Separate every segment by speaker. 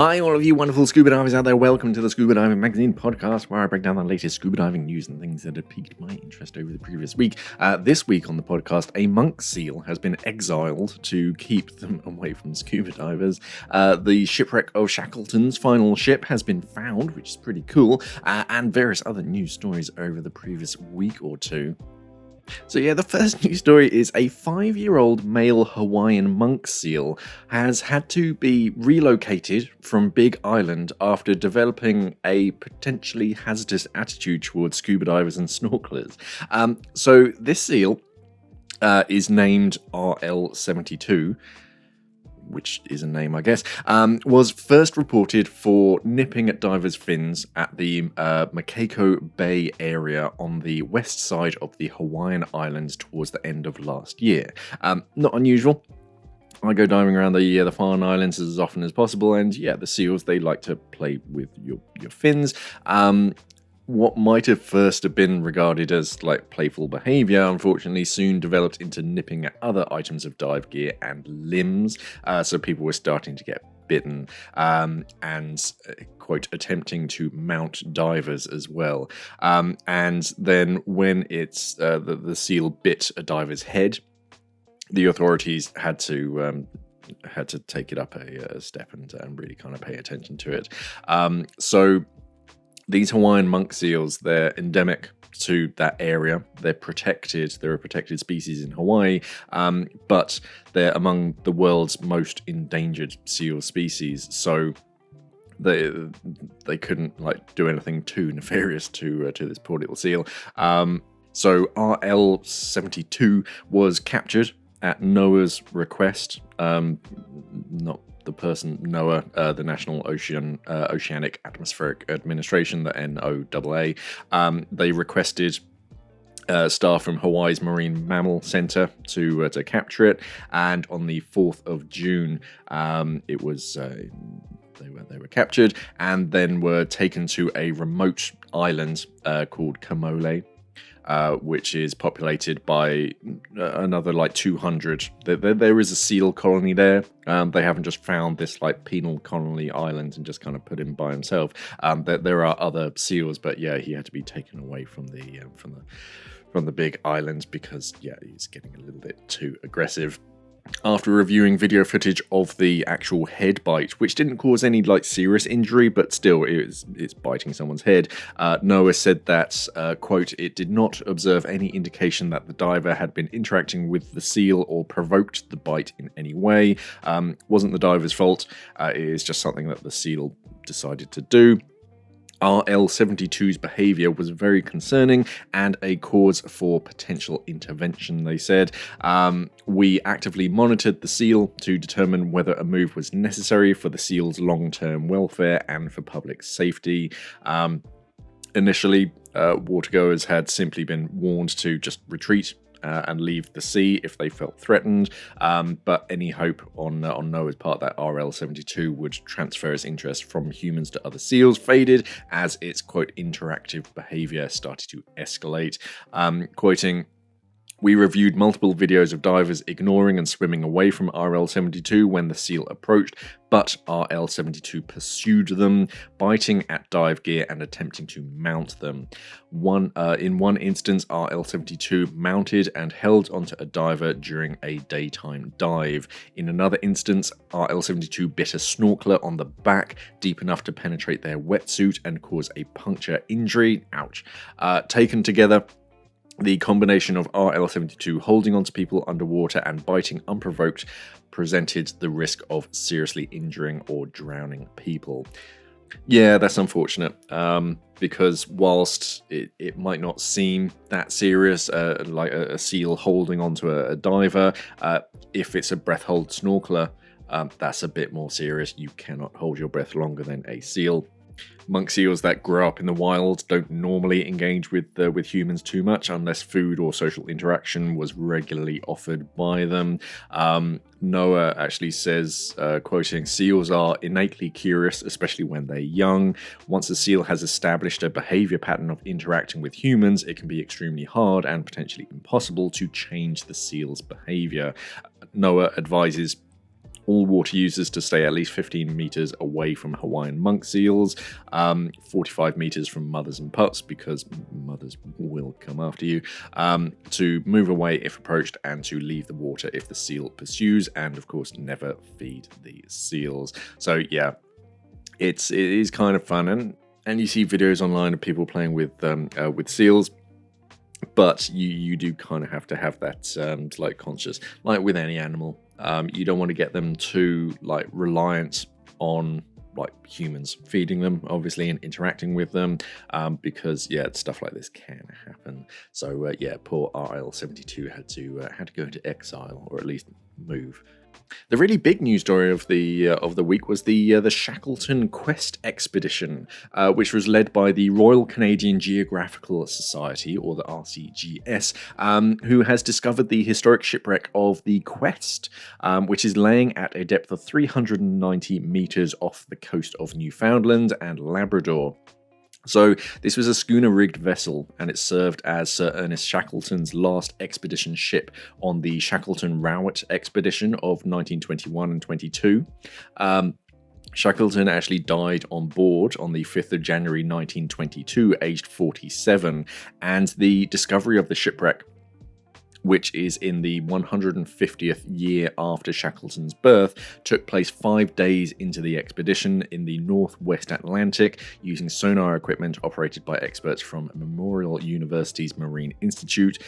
Speaker 1: Hi, all of you wonderful scuba divers out there. Welcome to the Scuba Diving Magazine podcast, where I break down the latest scuba diving news and things that have piqued my interest over the previous week. This week on the podcast, a monk seal has been exiled to keep them away from scuba divers. The shipwreck of Shackleton's final ship has been found, which is pretty cool, and various other news stories over the previous week or two. So yeah, the first news story is a 5-year-old male Hawaiian monk seal has had to be relocated from Big Island after developing a potentially hazardous attitude towards scuba divers and snorkelers. So this seal is named RL72, which is a name, I guess, was first reported for nipping at divers' fins at the Makako Bay area on the west side of the Hawaiian Islands towards the end of last year. Not unusual. I go diving around the Hawaiian Islands as often as possible, and yeah, the seals, they like to play with your fins. What might have first have been regarded as like playful behavior, unfortunately soon developed into nipping at other items of dive gear and limbs. So people were starting to get bitten and quote attempting to mount divers as well. And then when it's the seal bit a diver's head, the authorities had to take it up a step and really kind of pay attention to it. So these Hawaiian monk seals, they're endemic to that area. They're protected. They're a protected species in Hawaii, but they're among the world's most endangered seal species. So they couldn't like do anything too nefarious to this poor little seal. So RL72 was captured at NOAA's request. Not the person NOAA, the National Oceanic Atmospheric Administration, the NOAA. They requested staff from Hawaii's Marine Mammal Center to capture it, and on the 4th of June, it was they were captured and then were taken to a remote island called Kamole. Which is populated by another like 200. There is a seal colony there. They haven't just found this like penal colony island and just kind of put him by himself. There are other seals, but yeah, he had to be taken away from the big island because yeah, he's getting a little bit too aggressive. After reviewing video footage of the actual head bite, which didn't cause any like serious injury, but still it's biting someone's head, NOAA said that, quote, it did not observe any indication that the diver had been interacting with the seal or provoked the bite in any way. Wasn't the diver's fault. It is just something that the seal decided to do. RL72's behavior was very concerning and a cause for potential intervention, they said. We actively monitored the seal to determine whether a move was necessary for the seal's long-term welfare and for public safety. Initially, watergoers had simply been warned to just retreat and leave the sea if they felt threatened, but any hope on NOAA's part that RL72 would transfer its interest from humans to other seals faded as its, quote, interactive behavior started to escalate. Quoting, we reviewed multiple videos of divers ignoring and swimming away from RL72 when the seal approached, but RL72 pursued them, biting at dive gear and attempting to mount them. In one instance, RL72 mounted and held onto a diver during a daytime dive. In another instance, RL72 bit a snorkeler on the back, deep enough to penetrate their wetsuit and cause a puncture injury. Ouch. Taken together, the combination of RL72 holding onto people underwater and biting unprovoked presented the risk of seriously injuring or drowning people. Yeah, that's unfortunate, because whilst it might not seem that serious, like a seal holding onto a diver, if it's a breath-hold snorkeler, that's a bit more serious. You cannot hold your breath longer than a seal. Monk seals that grow up in the wild don't normally engage with humans too much unless food or social interaction was regularly offered by them. NOAA actually says, quoting, seals are innately curious, especially when they're young. Once a seal has established a behavior pattern of interacting with humans, it can be extremely hard and potentially impossible to change the seal's behavior. NOAA advises all water users to stay at least 15 meters away from Hawaiian monk seals, 45 meters from mothers and pups, because mothers will come after you, to move away if approached, and to leave the water if the seal pursues, and of course never feed the seals. So yeah, it is kind of fun, and you see videos online of people playing with seals. But you do kind of have to have that like conscious, like with any animal. You don't want to get them too like reliant on like humans feeding them, obviously, and interacting with them, because yeah, stuff like this can happen. So yeah, poor RL72 had to go into exile, or at least move. The really big news story of the week was the Shackleton Quest expedition, which was led by the Royal Canadian Geographical Society, or the RCGS, who has discovered the historic shipwreck of the Quest, which is laying at a depth of 390 meters off the coast of Newfoundland and Labrador. So this was a schooner-rigged vessel, and it served as Sir Ernest Shackleton's last expedition ship on the Shackleton-Rowett expedition of 1921 and 22. Shackleton actually died on board on the 5th of January 1922, aged 47, and the discovery of the shipwreck, which is in the 150th year after Shackleton's birth, took place 5 days into the expedition in the Northwest Atlantic using sonar equipment operated by experts from Memorial University's Marine Institute,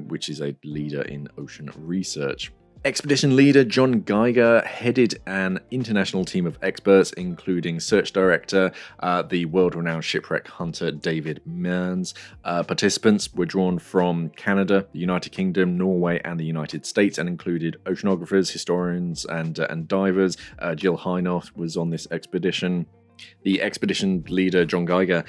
Speaker 1: which is a leader in ocean research. Expedition leader John Geiger headed an international team of experts, including search director, the world-renowned shipwreck hunter David Mearns. Participants were drawn from Canada, the United Kingdom, Norway, and the United States, and included oceanographers, historians, and divers. Jill Hinoth was on this expedition. The expedition leader, John Geiger,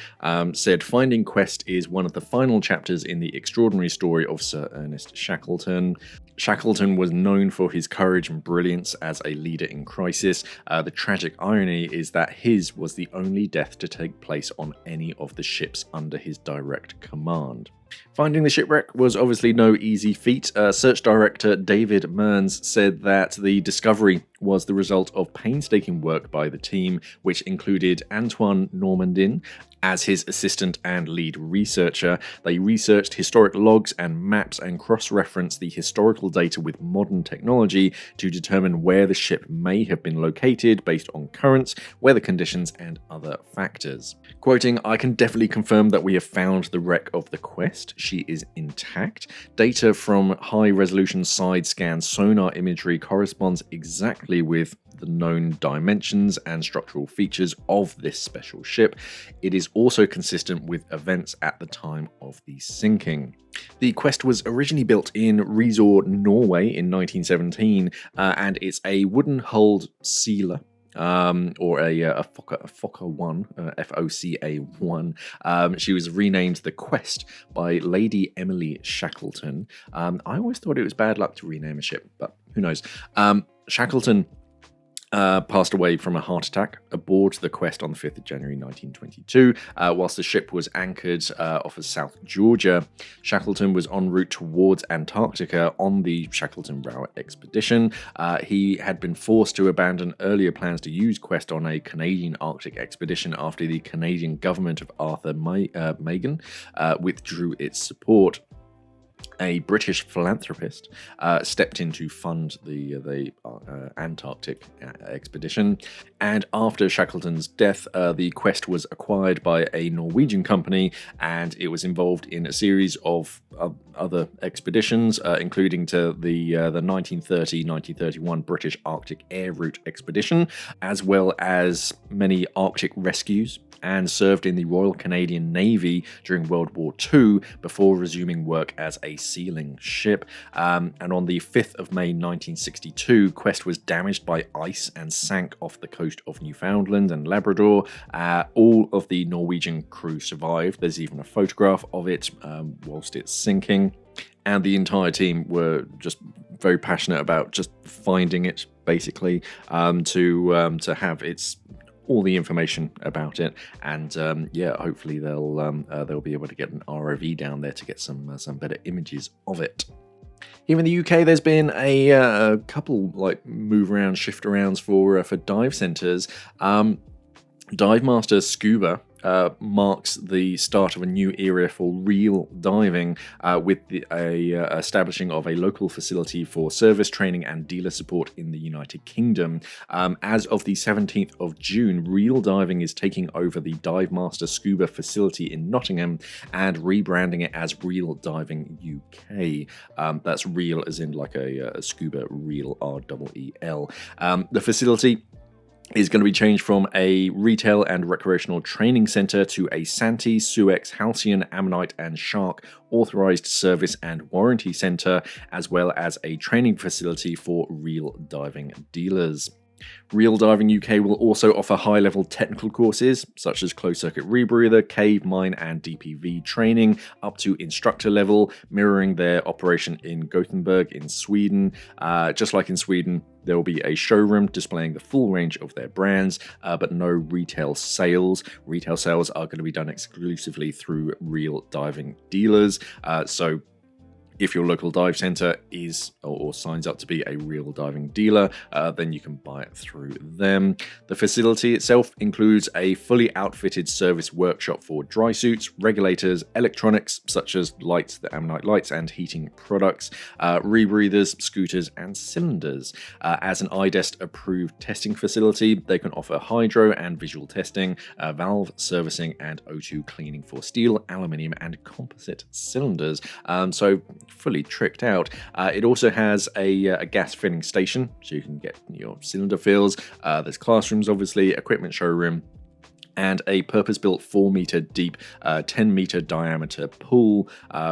Speaker 1: said, "Finding Quest is one of the final chapters in the extraordinary story of Sir Ernest Shackleton. Shackleton was known for his courage and brilliance as a leader in crisis. The tragic irony is that his was the only death to take place on any of the ships under his direct command." Finding the shipwreck was obviously no easy feat. Search director David Mearns said that the discovery was the result of painstaking work by the team, which included Antoine Normandin as his assistant and lead researcher. They researched historic logs and maps and cross-referenced the historical data with modern technology to determine where the ship may have been located based on currents, weather conditions, and other factors. Quoting, "I can definitely confirm that we have found the wreck of the Quest. She is intact. Data from high-resolution side-scan sonar imagery corresponds exactly with the known dimensions and structural features of this special ship. It is also consistent with events at the time of the sinking." The Quest was originally built in Risør, Norway in 1917, and it's a wooden-hulled sealer. Or a Fokker 1, FOCA1. She was renamed the Quest by Lady Emily Shackleton. I always thought it was bad luck to rename a ship, but who knows. Shackleton passed away from a heart attack aboard the Quest on the 5th of January 1922, whilst the ship was anchored off of South Georgia. Shackleton was en route towards Antarctica on the Shackleton-Rowett expedition. He had been forced to abandon earlier plans to use Quest on a Canadian Arctic expedition after the Canadian government of Arthur Meighen withdrew its support. A British philanthropist stepped in to fund the Antarctic expedition, and after Shackleton's death, the Quest was acquired by a Norwegian company, and it was involved in a series of other expeditions, including to the 1930-1931 British Arctic Air Route expedition, as well as many Arctic rescues, and served in the Royal Canadian Navy during World War II before resuming work as a sealing ship. And on the 5th of May 1962, Quest was damaged by ice and sank off the coast of Newfoundland and Labrador. All of the Norwegian crew survived. There's even a photograph of it whilst it's sinking. And the entire team were just very passionate about just finding it, basically, to have its all the information about it, and hopefully they'll be able to get an ROV down there to get some better images of it. Here in the UK, there's been a couple like move around, shift arounds for dive centres. Dive Master SCUBA marks the start of a new era for real diving with the establishing of a local facility for service training and dealer support in the United Kingdom. As of the 17th of June, Real Diving is taking over the Dive Master SCUBA facility in Nottingham and rebranding it as Real Diving UK. That's real as in like a scuba real, REEL. The facility is going to be changed from a retail and recreational training centre to a Santee, Suex, Halcyon, Ammonite and Shark authorised service and warranty centre, as well as a training facility for real diving dealers. Real Diving UK will also offer high-level technical courses such as closed-circuit rebreather, cave, mine and DPV training up to instructor level, mirroring their operation in Gothenburg in Sweden. Just like in Sweden, there will be a showroom displaying the full range of their brands, but no retail sales. Retail sales are going to be done exclusively through Real Diving dealers. So if your local dive centre is or signs up to be a Real Diving dealer, then you can buy it through them. The facility itself includes a fully outfitted service workshop for dry suits, regulators, electronics such as lights, the Ammonite lights, and heating products, rebreathers, scooters, and cylinders. As an IDEST approved testing facility, they can offer hydro and visual testing, valve servicing, and O2 cleaning for steel, aluminium, and composite cylinders. So fully tricked out. It also has a gas filling station, so you can get your cylinder fills. There's classrooms, obviously, equipment showroom, and a purpose-built 4-meter deep, 10-meter diameter pool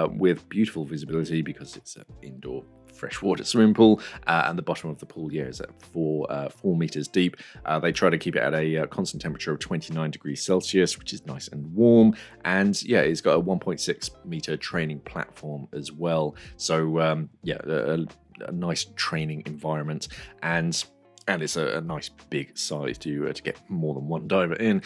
Speaker 1: with beautiful visibility because it's an indoor freshwater swimming pool, and the bottom of the pool is at 4 meters deep. They try to keep it at a constant temperature of 29 degrees Celsius, which is nice and warm. And yeah, it's got a 1.6 meter training platform as well. So a nice training environment, and it's a nice big size to get more than one diver in.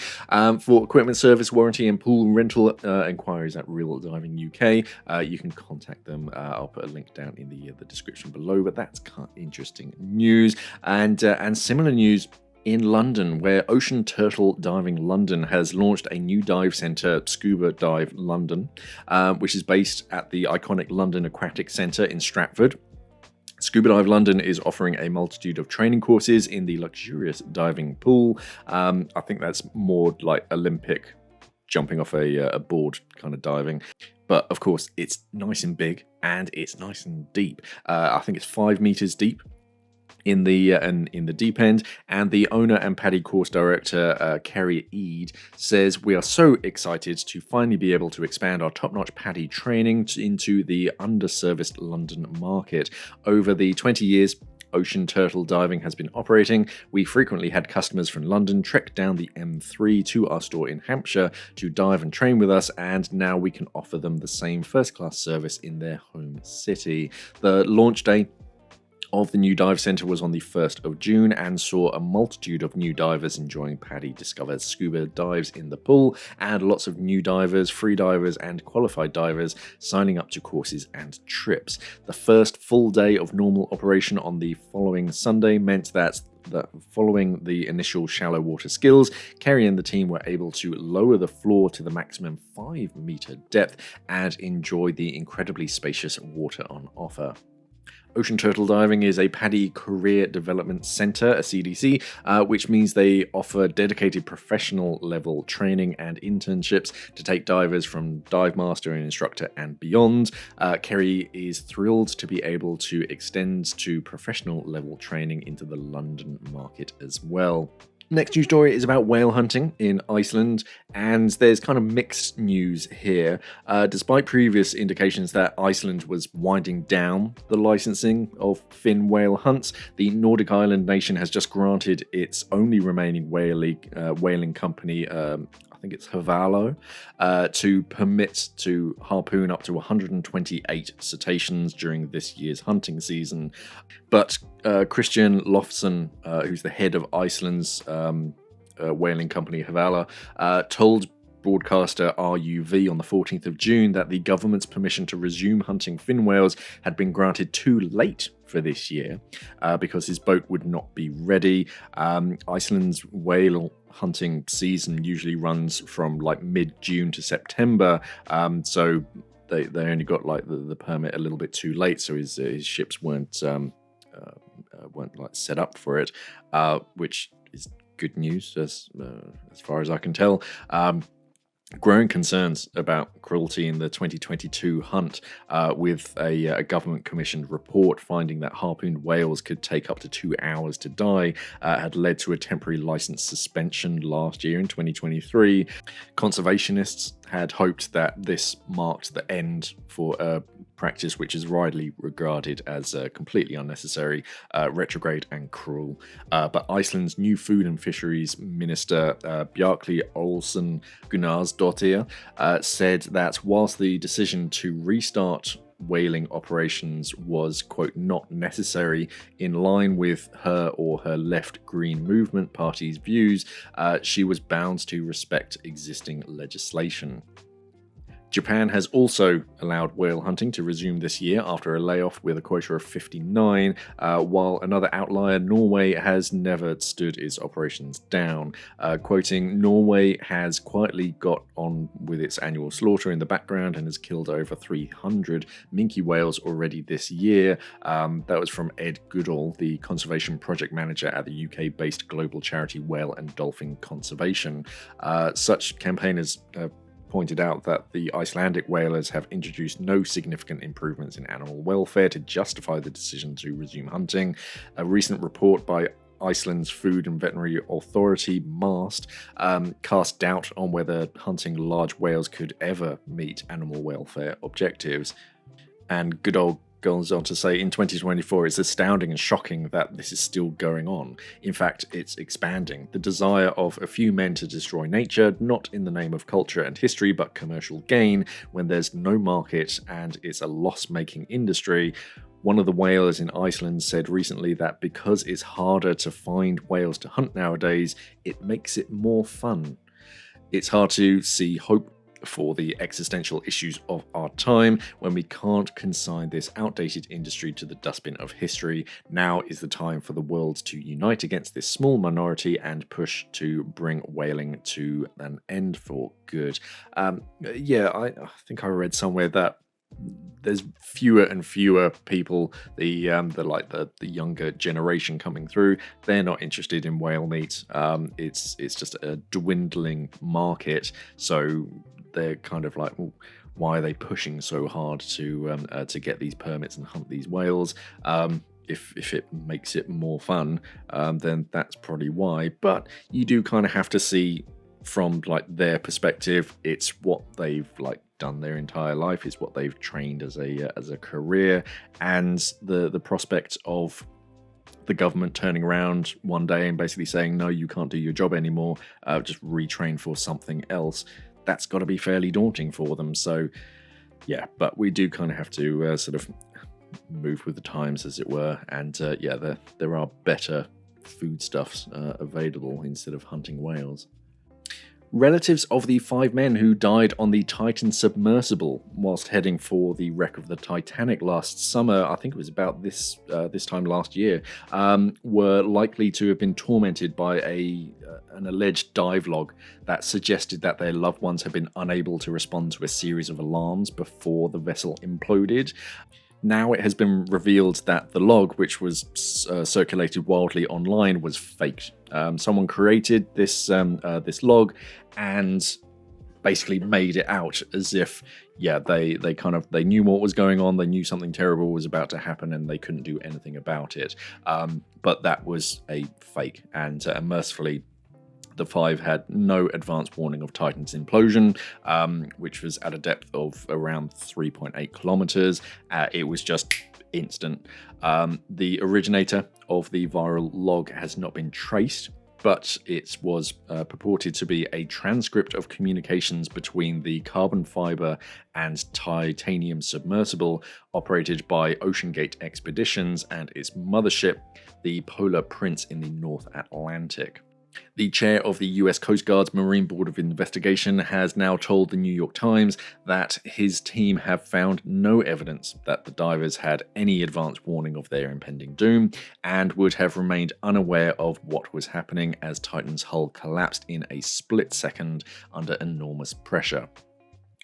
Speaker 1: For equipment service, warranty and pool rental inquiries at Real Diving UK, you can contact them. I'll put a link down in the description below, but that's kind of interesting news. And similar news in London, where Ocean Turtle Diving London has launched a new dive centre, Scuba Dive London, which is based at the iconic London Aquatic Centre in Stratford. Scuba Dive London is offering a multitude of training courses in the luxurious diving pool. I think that's more like Olympic jumping off a board kind of diving. But of course, it's nice and big and it's nice and deep. I think it's 5 meters deep in the deep end, and the owner and PADI course director Kerry Eade says, "We are so excited to finally be able to expand our top-notch PADI training into the underserviced London market. Over the 20 years Ocean Turtle Diving has been operating, we frequently had customers from London trek down the M3 to our store in Hampshire to dive and train with us, and now we can offer them the same first-class service in their home city." The launch day of the new dive centre was on the 1st of June and saw a multitude of new divers enjoying PADI Discover scuba dives in the pool, and lots of new divers, free divers and qualified divers signing up to courses and trips. The first full day of normal operation on the following Sunday meant that following the initial shallow water skills, Kerry and the team were able to lower the floor to the maximum 5-meter depth and enjoy the incredibly spacious water on offer. Ocean Turtle Diving is a PADI Career Development Centre, a CDC, which means they offer dedicated professional level training and internships to take divers from dive master and instructor and beyond. Kerry is thrilled to be able to extend to professional level training into the London market as well. Next news story is about whale hunting in Iceland, and there's kind of mixed news here. Despite previous indications that Iceland was winding down the licensing of fin whale hunts, the Nordic island nation has just granted its only remaining whaling company, I think it's Havalo, to permit to harpoon up to 128 cetaceans during this year's hunting season. But Christian Lofsson, who's the head of Iceland's whaling company Havalo, told broadcaster RUV on the 14th of June that the government's permission to resume hunting fin whales had been granted too late for this year because his boat would not be ready. Iceland's whale hunting season usually runs from like mid-June to September, so they only got like the permit a little bit too late, so his ships weren't like set up for it, which is good news as far as I can tell. Growing concerns about cruelty in the 2022 hunt, with a government-commissioned report finding that harpooned whales could take up to 2 hours to die, had led to a temporary license suspension last year in 2023. Conservationists had hoped that this marked the end for a practice which is widely regarded as completely unnecessary, retrograde and cruel. But Iceland's new food and fisheries minister, Bjarkli Olsen Gunnarsdottir, said that whilst the decision to restart whaling operations was, quote, not necessary in line with her or her left Green Movement Party's views, she was bound to respect existing legislation. Japan has also allowed whale hunting to resume this year after a layoff with a quota of 59, while another outlier, Norway, has never stood its operations down. Quoting, Norway has quietly got on with its annual slaughter in the background and has killed over 300 minke whales already this year. That was from Ed Goodall, the conservation project manager at the UK-based global charity Whale and Dolphin Conservation. Such campaigners pointed out that the Icelandic whalers have introduced no significant improvements in animal welfare to justify the decision to resume hunting. A recent report by Iceland's Food and Veterinary Authority, MAST, cast doubt on whether hunting large whales could ever meet animal welfare objectives. And Goodall goes on to say, in 2024, it's astounding and shocking that this is still going on. In fact, it's expanding. The desire of a few men to destroy nature, not in the name of culture and history, but commercial gain, when there's no market and it's a loss-making industry. One of the whalers in Iceland said recently that because it's harder to find whales to hunt nowadays, it makes it more fun. It's hard to see hope for the existential issues of our time when we can't consign this outdated industry to the dustbin of history. Now is the time for the world to unite against this small minority and push to bring whaling to an end for good. I think I read somewhere that there's fewer and fewer people, the younger generation coming through, they're not interested in whale meat. It's just a dwindling market, so they're kind of like, well, why are they pushing so hard to get these permits and hunt these whales? If it makes it more fun, then that's probably why. But you do kind of have to see from like their perspective, it's what they've like done their entire life, it's what they've trained as a career, and the prospect of the government turning around one day and basically saying, no, you can't do your job anymore, just retrain for something else. That's got to be fairly daunting for them. So yeah, but we do kind of have to sort of move with the times, as it were, and there are better foodstuffs available instead of hunting whales. Relatives of the 5 men who died on the Titan submersible whilst heading for the wreck of the Titanic last summer, I think it was about this time last year, were likely to have been tormented by an alleged dive log that suggested that their loved ones had been unable to respond to a series of alarms before the vessel imploded. Now it has been revealed that the log, which was circulated wildly online, was faked. Someone created this log and basically made it out as if, they knew what was going on, they knew something terrible was about to happen, and they couldn't do anything about it. But that was a fake, and mercifully, the 5 had no advance warning of Titan's implosion, which was at a depth of around 3.8 kilometers. It was just instant. The originator of the viral log has not been traced, but it was purported to be a transcript of communications between the carbon fiber and titanium submersible operated by OceanGate Expeditions and its mothership, the Polar Prince in the North Atlantic. The chair of the US Coast Guard's Marine Board of Investigation has now told the New York Times that his team have found no evidence that the divers had any advance warning of their impending doom and would have remained unaware of what was happening as Titan's hull collapsed in a split second under enormous pressure.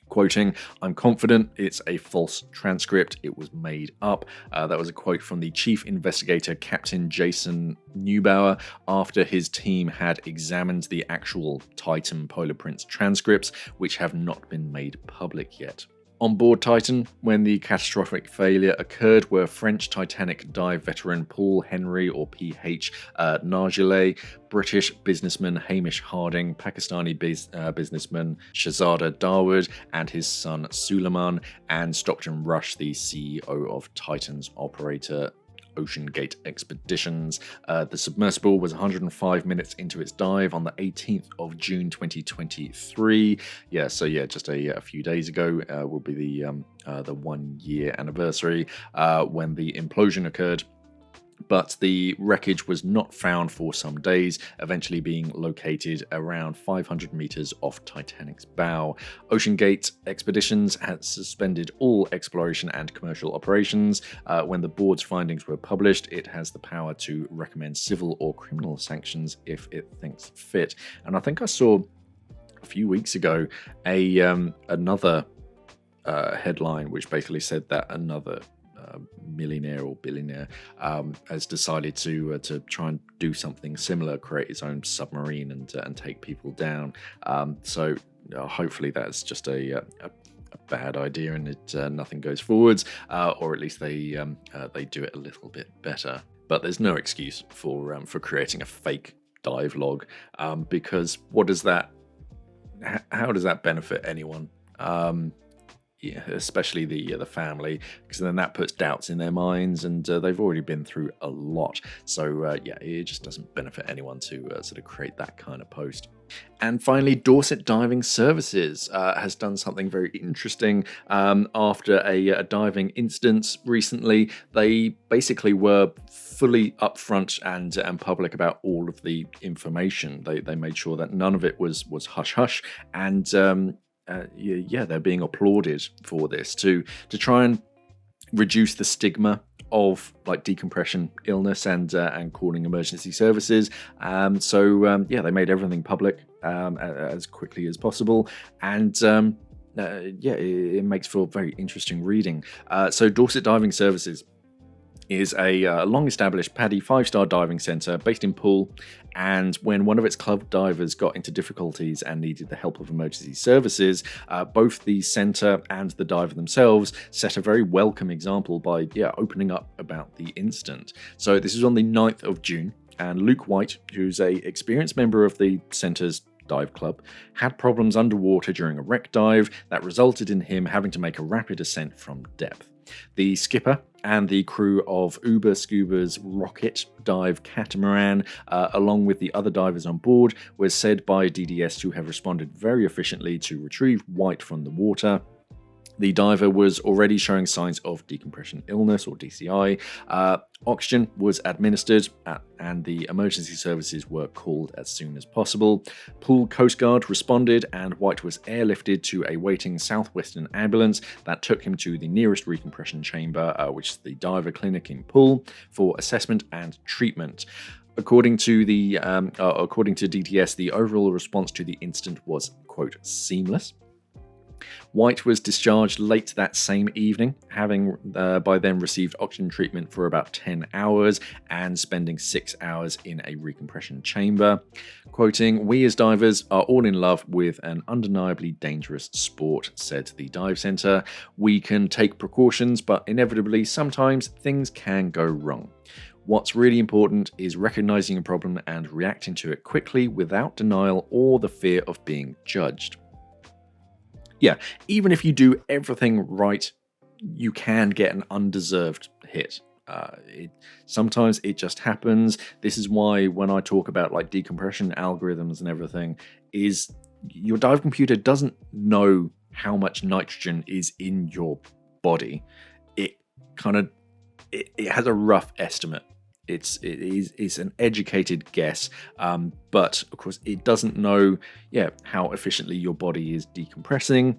Speaker 1: Quoting, "I'm confident it's a false transcript. It was made up." That was a quote from the chief investigator, Captain Jason Neubauer, after his team had examined the actual Titan Polar Prince transcripts, which have not been made public yet. On board Titan, when the catastrophic failure occurred, were French Titanic dive veteran Paul Henry, or PH Nargileh, British businessman Hamish Harding, Pakistani businessman Shahzada Dawood, and his son Suleiman, and Stockton Rush, the CEO of Titan's operator OceanGate Expeditions. The submersible was 105 minutes into its dive on the 18th of June 2023. Just a few days ago will be the 1 year anniversary when the implosion occurred. But the wreckage was not found for some days, eventually being located around 500 meters off Titanic's bow. OceanGate Expeditions had suspended all exploration and commercial operations. When the board's findings were published, it has the power to recommend civil or criminal sanctions if it thinks fit. And I think I saw a few weeks ago another headline which basically said that another millionaire or billionaire has decided to try and do something similar, create his own submarine and take people down. So hopefully that's just a bad idea and nothing goes forwards, or at least they do it a little bit better. But there's no excuse for creating a fake dive log, because how does that benefit anyone? Especially the family, because then that puts doubts in their minds, and they've already been through a lot. So it just doesn't benefit anyone to sort of create that kind of post. And finally, Dorset Diving Services has done something very interesting after a diving incident recently. They basically were fully upfront and public about all of the information. They made sure that none of it was hush hush, and they're being applauded for this to try and reduce the stigma of like decompression illness and calling emergency services. They made everything public as quickly as possible, and it makes for very interesting reading. So Dorset Diving Services is a long-established PADI 5-star diving centre based in Poole, and when one of its club divers got into difficulties and needed the help of emergency services, both the centre and the diver themselves set a very welcome example by opening up about the incident. So this is on the 9th of June, and Luke White, who's a experienced member of the centre's dive club, had problems underwater during a wreck dive that resulted in him having to make a rapid ascent from depth. The skipper and the crew of Uber Scuba's rocket dive catamaran, along with the other divers on board, was said by DDS to have responded very efficiently to retrieve White from the water. The diver was already showing signs of decompression illness, or DCI. Oxygen was administered and the emergency services were called as soon as possible. Poole Coast Guard responded and White was airlifted to a waiting Southwestern ambulance that took him to the nearest recompression chamber, which is the diver clinic in Poole, for assessment and treatment. According to DTS, the overall response to the incident was, quote, seamless. White was discharged late that same evening, having by then received oxygen treatment for about 10 hours and spending 6 hours in a recompression chamber. Quoting, "We as divers are all in love with an undeniably dangerous sport," said the dive centre. "We can take precautions, but inevitably sometimes things can go wrong. What's really important is recognizing a problem and reacting to it quickly without denial or the fear of being judged." Yeah, even if you do everything right, you can get an undeserved hit. Sometimes it just happens. This is why when I talk about like decompression algorithms and everything, is your dive computer doesn't know how much nitrogen is in your body. It has a rough estimate It's an educated guess, but of course it doesn't know how efficiently your body is decompressing.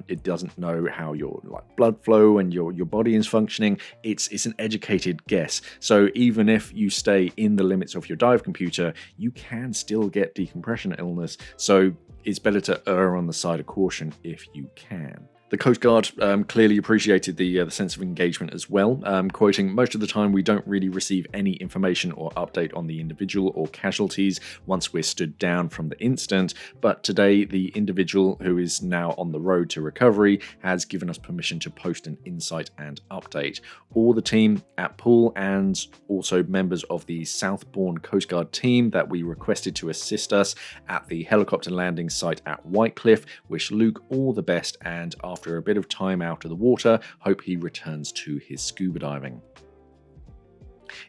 Speaker 1: It doesn't know how your blood flow and your body is functioning. It's an educated guess. So even if you stay in the limits of your dive computer, you can still get decompression illness. So it's better to err on the side of caution if you can. The Coast Guard clearly appreciated the sense of engagement as well, quoting, "Most of the time we don't really receive any information or update on the individual or casualties once we're stood down from the incident, but today the individual, who is now on the road to recovery, has given us permission to post an insight and update. All the team at pool and also members of the Southbourne Coast Guard team that we requested to assist us at the helicopter landing site at Whitecliff wish Luke all the best, and after a bit of time out of the water, hope he returns to his scuba diving."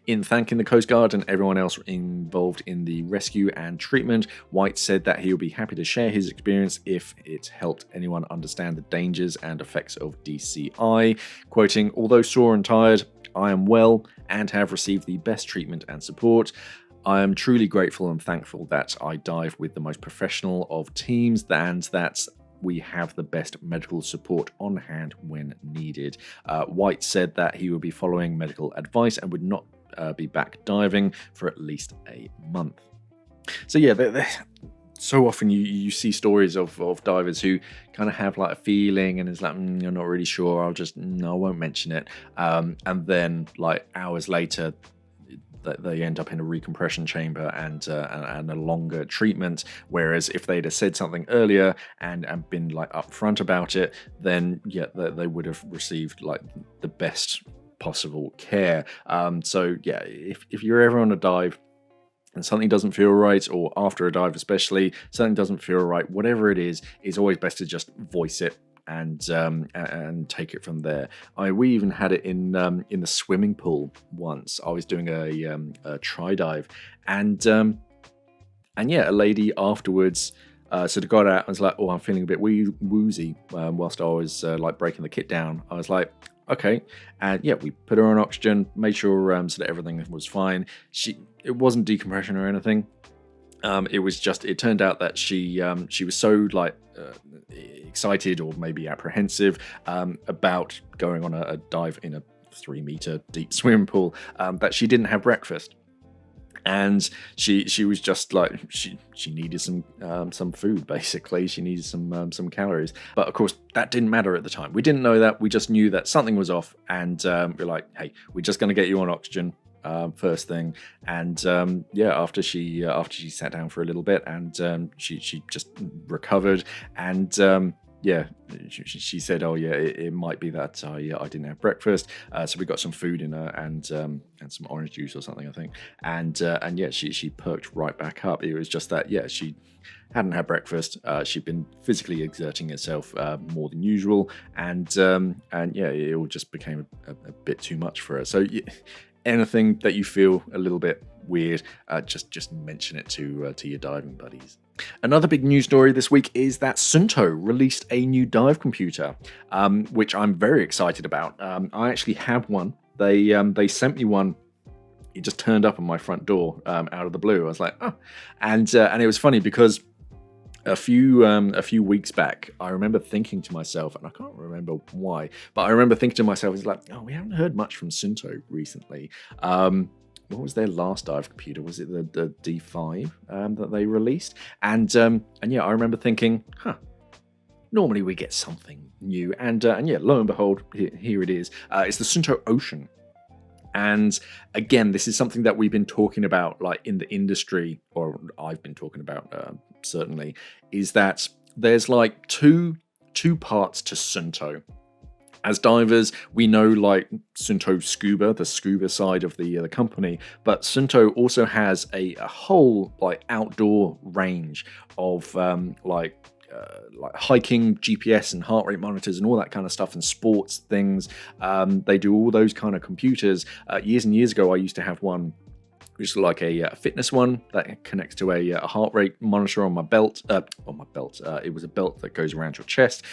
Speaker 1: In thanking the Coast Guard and everyone else involved in the rescue and treatment, White said that he'll be happy to share his experience if it helped anyone understand the dangers and effects of DCI, quoting, "Although sore and tired, I am well and have received the best treatment and support. I am truly grateful and thankful that I dive with the most professional of teams and that we have the best medical support on hand when needed." White said that he would be following medical advice and would not be back diving for at least a month. So so often you see stories of divers who kind of have like a feeling and it's like, you're not really sure, I won't mention it. And then like hours later, they end up in a recompression chamber and a longer treatment. Whereas if they'd have said something earlier and been like upfront about it, then they would have received like the best possible care. If you're ever on a dive and something doesn't feel right, or after a dive especially, something doesn't feel right, whatever it is, it's always best to just voice it and take it from there. We even had it in the swimming pool once. I was doing a tri dive, and a lady afterwards sort of got out and was like, "Oh, I'm feeling a bit woozy," whilst I was like breaking the kit down. I was like, "Okay," and we put her on oxygen, made sure so that everything was fine. It wasn't decompression or anything. It turned out that she was so excited or maybe apprehensive about going on a dive in a 3-meter deep swimming pool that she didn't have breakfast. And she was just like, she needed some food, basically. She needed some calories. But of course, that didn't matter at the time. We didn't know that. We just knew that something was off. And we're like, "Hey, we're just going to get you on oxygen first thing." And after she sat down for a little bit and she just recovered. And she said, "Oh yeah, it might be that I didn't have breakfast." So we got some food in her and some orange juice or something, I think. And she perked right back up. It was just that she hadn't had breakfast. She'd been physically exerting herself more than usual, and it all just became a bit too much for her. So anything that you feel a little bit weird, just mention it to your diving buddies. Another big news story this week is that Suunto released a new dive computer, which I'm very excited about. I actually have one. They sent me one. It just turned up on my front door out of the blue. I was like, "Oh," and it was funny because a few weeks back, I remember thinking to myself, and I can't remember why, but I remember thinking to myself, it's like, "Oh, we haven't heard much from Suunto recently." What was their last dive computer? Was it the D5 that they released? And I remember thinking, normally we get something new, and lo and behold, here it is. It's the Suunto Ocean. And again, this is something that we've been talking about, like in the industry, or I've been talking about certainly, is that there's like two parts to Suunto. As divers, we know like Suunto Scuba, the scuba side of the company, but Suunto also has a whole like outdoor range of like hiking GPS and heart rate monitors and all that kind of stuff, and sports things. They do all those kind of computers. Years and years ago, I used to have one which is like a fitness one that connects to a heart rate monitor on my belt. It was a belt that goes around your chest.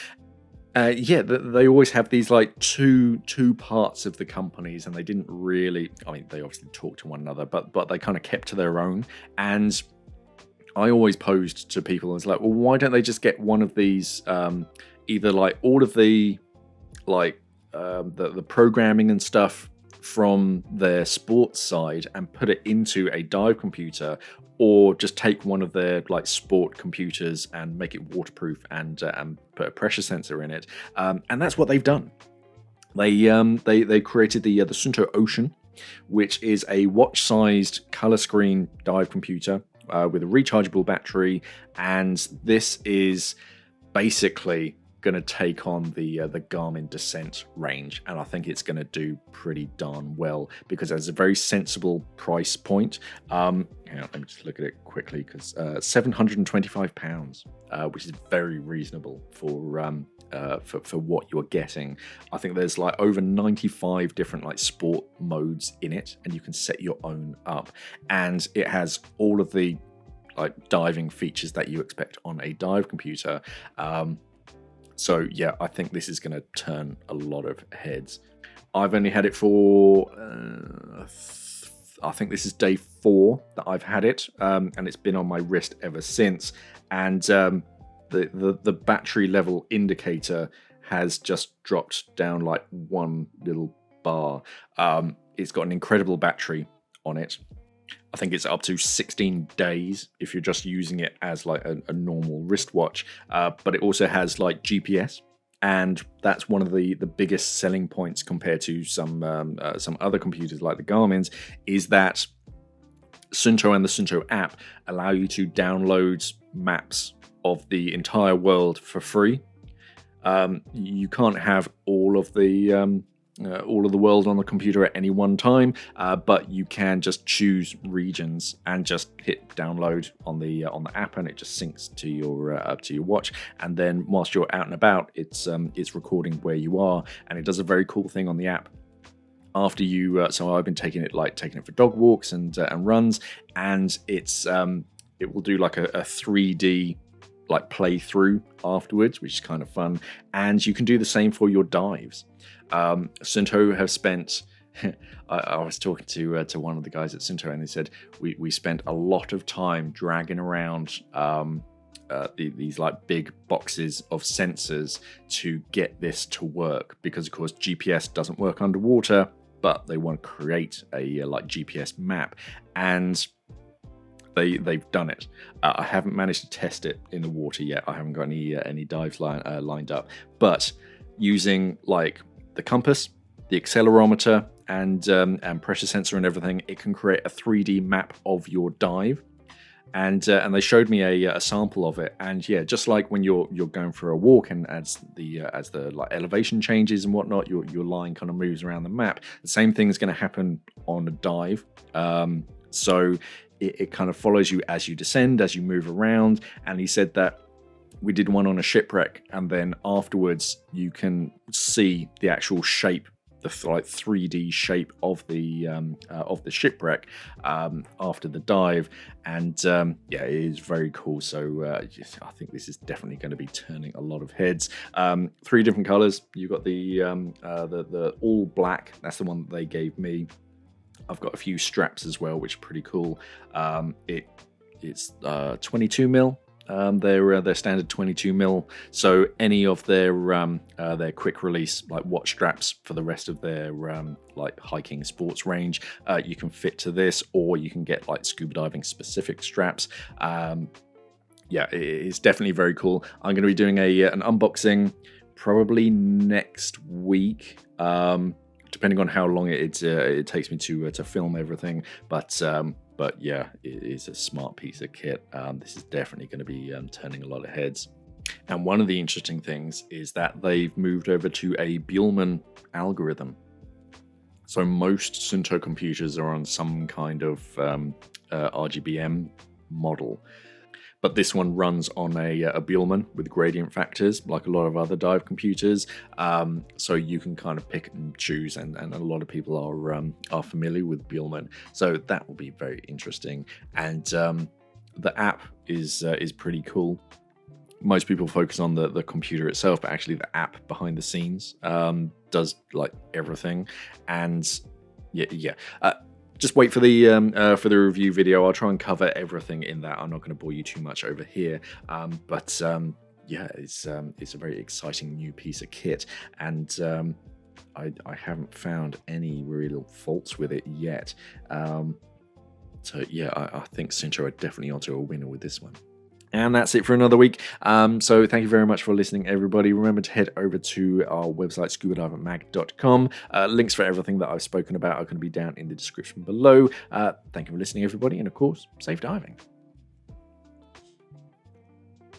Speaker 1: Yeah, they always have these like two parts of the companies, and they didn't really. I mean, they obviously talk to one another, but they kind of kept to their own. And I always posed to people, it's like, well, why don't they just get one of these? Either like all of the like the programming and stuff from their sports side and put it into a dive computer, or just take one of their like sport computers and make it waterproof and put a pressure sensor in it. And that's what they've done. They created the Suunto Ocean, which is a watch-sized color screen dive computer with a rechargeable battery, and this is basically going to take on the Garmin Descent range, and I think it's going to do pretty darn well because it's a very sensible price point. Hang on, let me just look at it quickly, because £725, which is very reasonable for what you're getting. I think there's like over 95 different like sport modes in it, and you can set your own up, and it has all of the like diving features that you expect on a dive computer. So yeah, I think this is going to turn a lot of heads. I've only had it for, I think this is day 4 that I've had it, and it's been on my wrist ever since. And the battery level indicator has just dropped down like one little bar. It's got an incredible battery on it. I think it's up to 16 days if you're just using it as like a normal wristwatch, but it also has like GPS, and that's one of the biggest selling points compared to some other computers like the Garmin's, is that Suunto and the Suunto app allow you to download maps of the entire world for free. You can't have all of the world on the computer at any one time, but you can just choose regions and just hit download on the app, and it just syncs to your watch. And then whilst you're out and about, it's recording where you are, and it does a very cool thing on the app. After you, so I've been taking it for dog walks and runs, and it will do like a 3D like playthrough afterwards, which is kind of fun. And you can do the same for your dives. Suunto have spent, I was talking to one of the guys at Suunto, and they said we spent a lot of time dragging around these like big boxes of sensors to get this to work, because of course GPS doesn't work underwater, but they want to create a like GPS map, and they've done it. I haven't managed to test it in the water yet. I haven't got any dives lined up, but using like the compass, the accelerometer, and pressure sensor and everything, it can create a 3D map of your dive. And they showed me a sample of it, and yeah, just like when you're going for a walk, and as the like elevation changes and whatnot, your line kind of moves around the map. The same thing is going to happen on a dive. So it kind of follows you as you descend, as you move around. And he said that we did one on a shipwreck, and then afterwards you can see the actual shape, the like 3D shape of the shipwreck after the dive, and yeah, it is very cool. So I think this is definitely going to be turning a lot of heads. 3 different colors. You've got the all black. That's the one that they gave me. I've got a few straps as well, which are pretty cool. It's 22 mil. They're standard 22 mil. So any of their quick release like watch straps for the rest of their like hiking sports range, you can fit to this, or you can get like scuba diving specific straps. Yeah, it's definitely very cool. I'm going to be doing an unboxing probably next week. Depending on how long it takes me to film everything, but yeah, it is a smart piece of kit. This is definitely going to be turning a lot of heads. And one of the interesting things is that they've moved over to a Buhlmann algorithm. So most Suunto computers are on some kind of RGBM model. But this one runs on a Buhlmann with gradient factors, like a lot of other dive computers. So you can kind of pick and choose, and a lot of people are familiar with Buhlmann. So that will be very interesting. And the app is pretty cool. most people focus on the computer itself, but actually the app behind the scenes does like everything. And yeah. Just wait for the review video. I'll try and cover everything in that. I'm not going to bore you too much over here, but yeah, it's a very exciting new piece of kit, and I haven't found any real faults with it yet. So yeah, I think Suunto are definitely onto a winner with this one. And that's it for another week. So thank you very much for listening, everybody. Remember to head over to our website, scubadivingmag.com. Links for everything that I've spoken about are going to be down in the description below. Thank you for listening, everybody. And of course, safe diving.